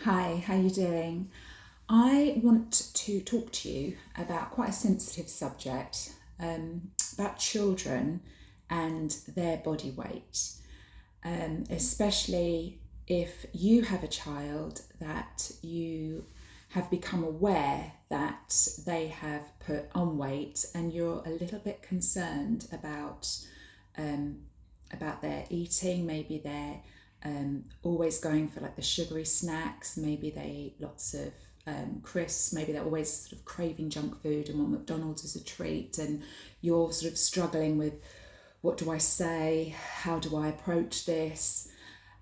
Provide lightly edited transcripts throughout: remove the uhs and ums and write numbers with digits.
Hi, how you doing? I want to talk to you about quite a sensitive subject, about children and their body weight, especially if you have a child that you have become aware that they have put on weight and you're a little bit concerned um, about their eating. Maybe they're always going for like the sugary snacks. Maybe they eat lots of crisps. Maybe they're always sort of craving junk food and want McDonald's as a treat. And you're sort of struggling with, what do I say? How do I approach this?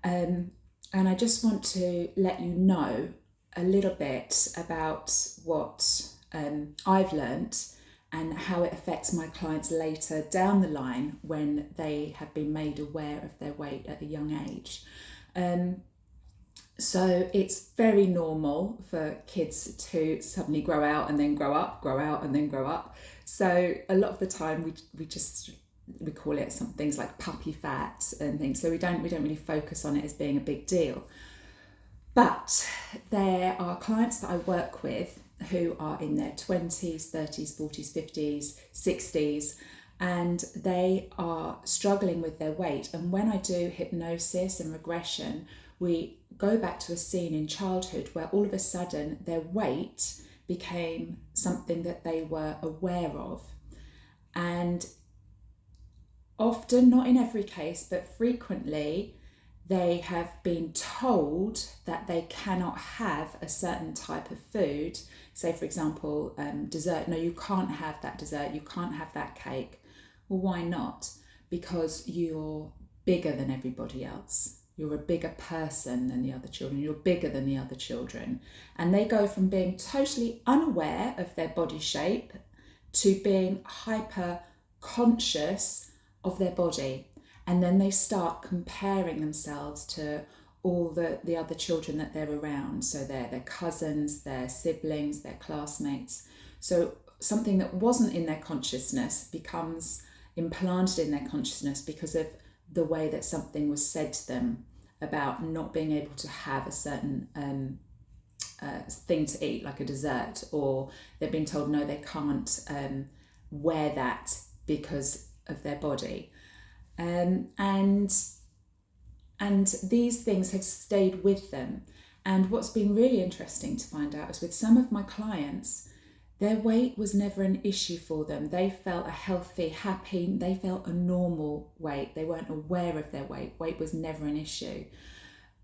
And I just want to let you know a little bit about what I've learnt and how it affects my clients later down the line when they have been made aware of their weight at a young age. So it's very normal for kids to suddenly grow out and then grow up, grow out and then grow up. So a lot of the time we call it some things like puppy fat and things. So we don't really focus on it as being a big deal. But there are clients that I work with who are in their 20s, 30s, 40s, 50s, 60s, and they are struggling with their weight. And when I do hypnosis and regression, we go back to a scene in childhood where all of a sudden their weight became something that they were aware of. And often, not in every case, but frequently, they have been told that they cannot have a certain type of food. Say, for example, dessert. No, you can't have that dessert. You can't have that cake. Well, why not? Because you're bigger than everybody else. You're a bigger person than the other children. You're bigger than the other children. And they go from being totally unaware of their body shape to being hyper conscious of their body. And then they start comparing themselves to all the other children that they're around. So their cousins, their siblings, their classmates. So something that wasn't in their consciousness becomes implanted in their consciousness because of the way that something was said to them about not being able to have a certain thing to eat, like a dessert, or they've been told no, they can't wear that because of their body. And these things have stayed with them. And what's been really interesting to find out is with some of my clients, their weight was never an issue for them. They felt a healthy, happy, they felt a normal weight. They weren't aware of their weight. Weight was never an issue.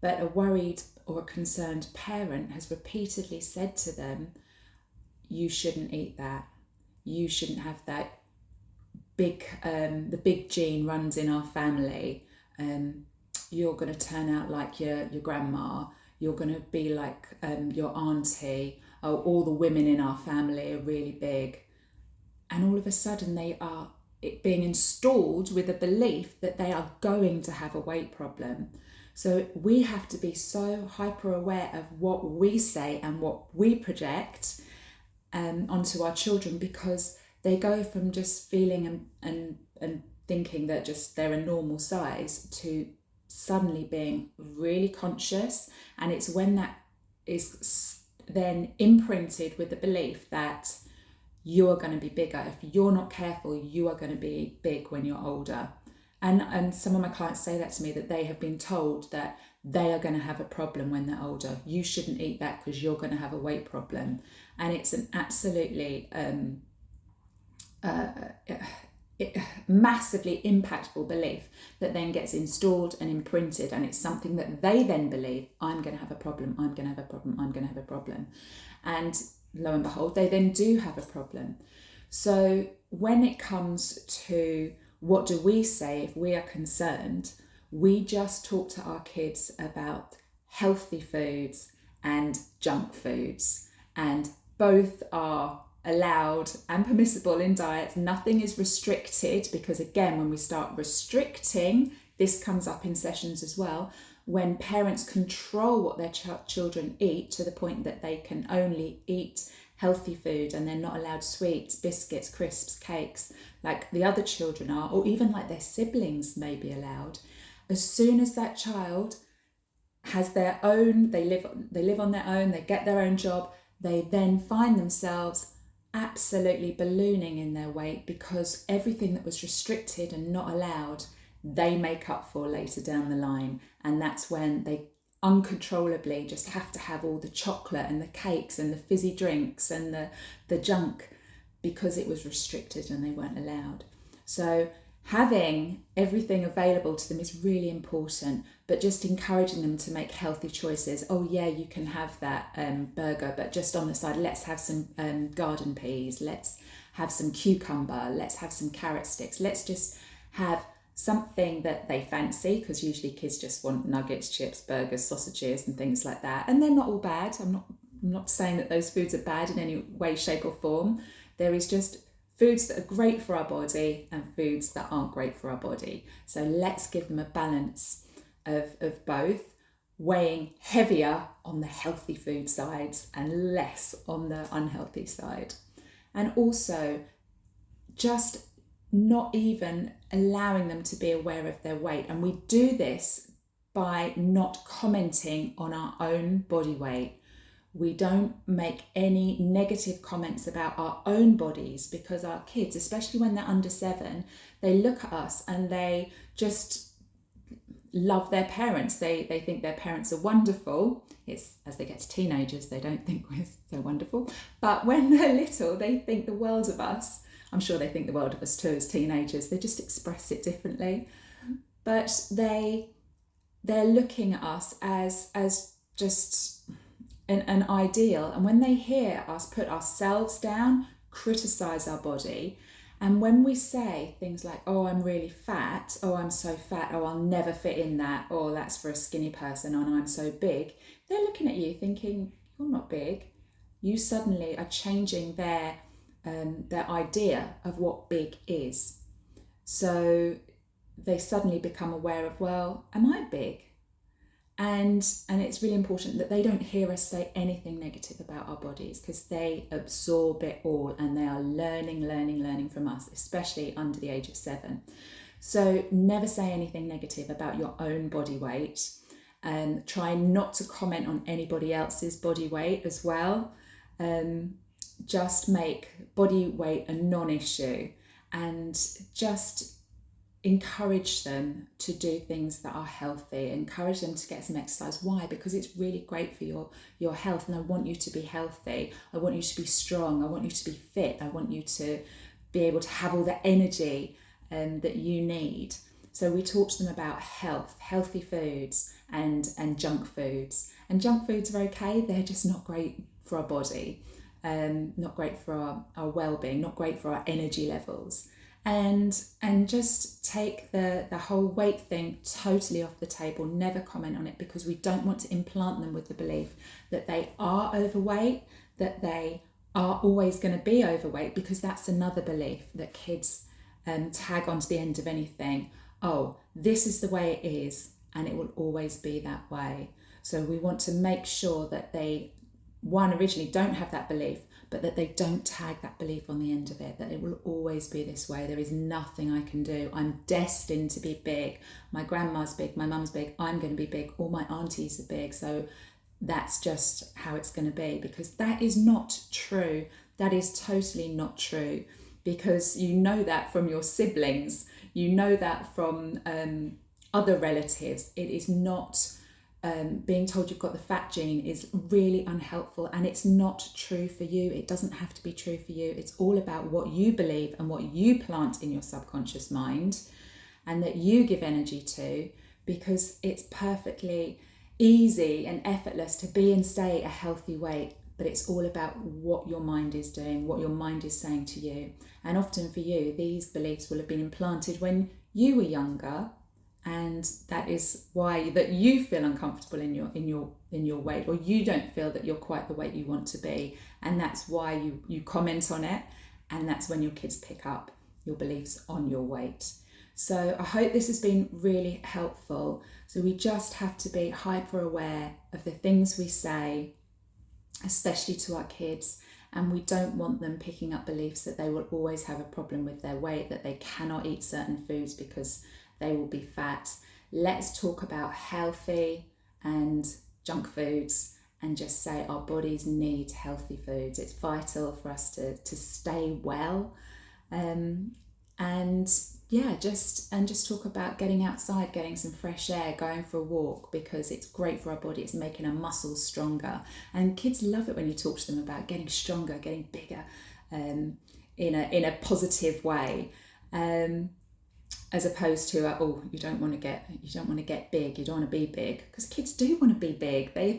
But a worried or a concerned parent has repeatedly said to them, you shouldn't eat that. You shouldn't have that. The big gene runs in our family. You're going to turn out like your grandma. You're going to be like your auntie. Oh, all the women in our family are really big. And all of a sudden they are being installed with a belief that they are going to have a weight problem. So we have to be so hyper aware of what we say and what we project onto our children, because they go from just feeling and thinking that just they're a normal size to suddenly being really conscious. And it's when that is then imprinted with the belief that you are going to be bigger. If you're not careful, you are going to be big when you're older. And some of my clients say that to me, that they have been told that they are going to have a problem when they're older. You shouldn't eat that because you're going to have a weight problem. And it's an absolutely massively impactful belief that then gets installed and imprinted, and it's something that they then believe, I'm going to have a problem, I'm going to have a problem, I'm going to have a problem. And lo and behold, they then do have a problem. So when it comes to what do we say if we are concerned, we just talk to our kids about healthy foods and junk foods, and both are allowed and permissible in diets. Nothing is restricted, because again, when we start restricting, this comes up in sessions as well, when parents control what their children eat to the point that they can only eat healthy food and they're not allowed sweets, biscuits, crisps, cakes like the other children are, or even like their siblings may be allowed. As soon as that child has their own, they live on their own, they get their own job, they then find themselves absolutely ballooning in their weight because everything that was restricted and not allowed, they make up for later down the line. And that's when they uncontrollably just have to have all the chocolate and the cakes and the fizzy drinks and the junk because it was restricted and they weren't allowed. So having everything available to them is really important, but just encouraging them to make healthy choices. Oh yeah, you can have that burger, but just on the side, let's have some garden peas, let's have some cucumber, let's have some carrot sticks, let's just have something that they fancy, because usually kids just want nuggets, chips, burgers, sausages and things like that. And they're not all bad. I'm not saying that those foods are bad in any way, shape or form. There is just foods that are great for our body and foods that aren't great for our body. So let's give them a balance of both, weighing heavier on the healthy food sides and less on the unhealthy side. And also just not even allowing them to be aware of their weight. And we do this by not commenting on our own body weight. We don't make any negative comments about our own bodies, because our kids, especially when they're under 7, they look at us and they just love their parents. They think their parents are wonderful. It's as they get to teenagers, they don't think we're so wonderful. But when they're little, they think the world of us. I'm sure they think the world of us too as teenagers. They just express it differently. But they're looking at us as just an ideal. And when they hear us put ourselves down, criticize our body, and when we say things like, oh, I'm really fat, oh, I'm so fat, oh, I'll never fit in that, or that's for a skinny person, and I'm so big, they're looking at you thinking, you're not big. You suddenly are changing their idea of what big is. So they suddenly become aware of, well, am I big? And it's really important that they don't hear us say anything negative about our bodies, because they absorb it all and they are learning from us, especially under the age of 7. So never say anything negative about your own body weight, and try not to comment on anybody else's body weight as well. Just make body weight a non-issue, and just encourage them to do things that are healthy. Encourage them to get some exercise. Why? Because it's really great for your health, and I want you to be healthy. I want you to be strong. I want you to be fit. I want you to be able to have all the energy that you need. So we talk to them about health, healthy foods and junk foods. And junk foods are okay, they're just not great for our body, not great for our well-being, not great for our energy levels. And just take the whole weight thing totally off the table. Never comment on it, because we don't want to implant them with the belief that they are overweight, that they are always going to be overweight, because that's another belief that kids tag onto the end of anything. Oh, this is the way it is and it will always be that way. So we want to make sure that they, one, originally don't have that belief, but that they don't tag that belief on the end of it, that it will always be this way. There is nothing I can do. I'm destined to be big. My grandma's big, my mum's big, I'm going to be big, all my aunties are big. So that's just how it's going to be, because that is not true. That is totally not true, because you know that from your siblings, you know that from other relatives. It is not... being told you've got the fat gene is really unhelpful, and it's not true for you. It doesn't have to be true for you. It's all about what you believe and what you plant in your subconscious mind and that you give energy to, because it's perfectly easy and effortless to be and stay a healthy weight, but it's all about what your mind is doing, what your mind is saying to you. And often for you, these beliefs will have been implanted when you were younger, and that is why that you feel uncomfortable in your weight, or you don't feel that you're quite the weight you want to be, and that's why you comment on it, and that's when your kids pick up your beliefs on your weight. So I hope this has been really helpful. So we just have to be hyper aware of the things we say, especially to our kids, and we don't want them picking up beliefs that they will always have a problem with their weight, that they cannot eat certain foods because they will be fat. Let's talk about healthy and junk foods, and just say our bodies need healthy foods. It's vital for us to stay well. And yeah, just talk about getting outside, getting some fresh air, going for a walk, because it's great for our body. It's making our muscles stronger, and kids love it when you talk to them about getting stronger, getting bigger, in a positive way, as opposed to you don't want to get big, you don't want to be big, because kids do want to be big. They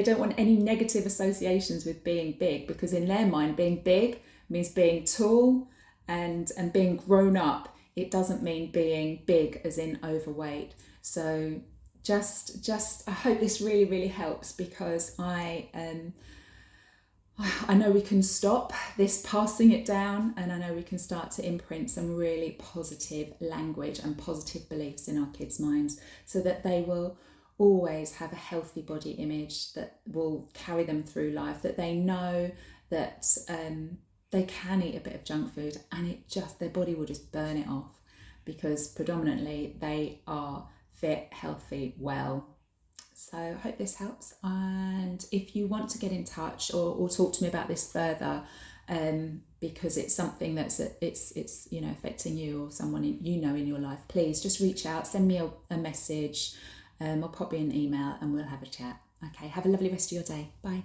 don't want any negative associations with being big, because in their mind being big means being tall and being grown up. It doesn't mean being big as in overweight. So just I hope this really, really helps, because I know we can stop this passing it down, and I know we can start to imprint some really positive language and positive beliefs in our kids' minds, so that they will always have a healthy body image that will carry them through life, that they know that they can eat a bit of junk food and their body will just burn it off, because predominantly they are fit, healthy, well. So I hope this helps. And if you want to get in touch or talk to me about this further, because it's something that's it's affecting you or someone in your life, please just reach out, send me a message, or pop me an email, and we'll have a chat. Okay, have a lovely rest of your day. Bye.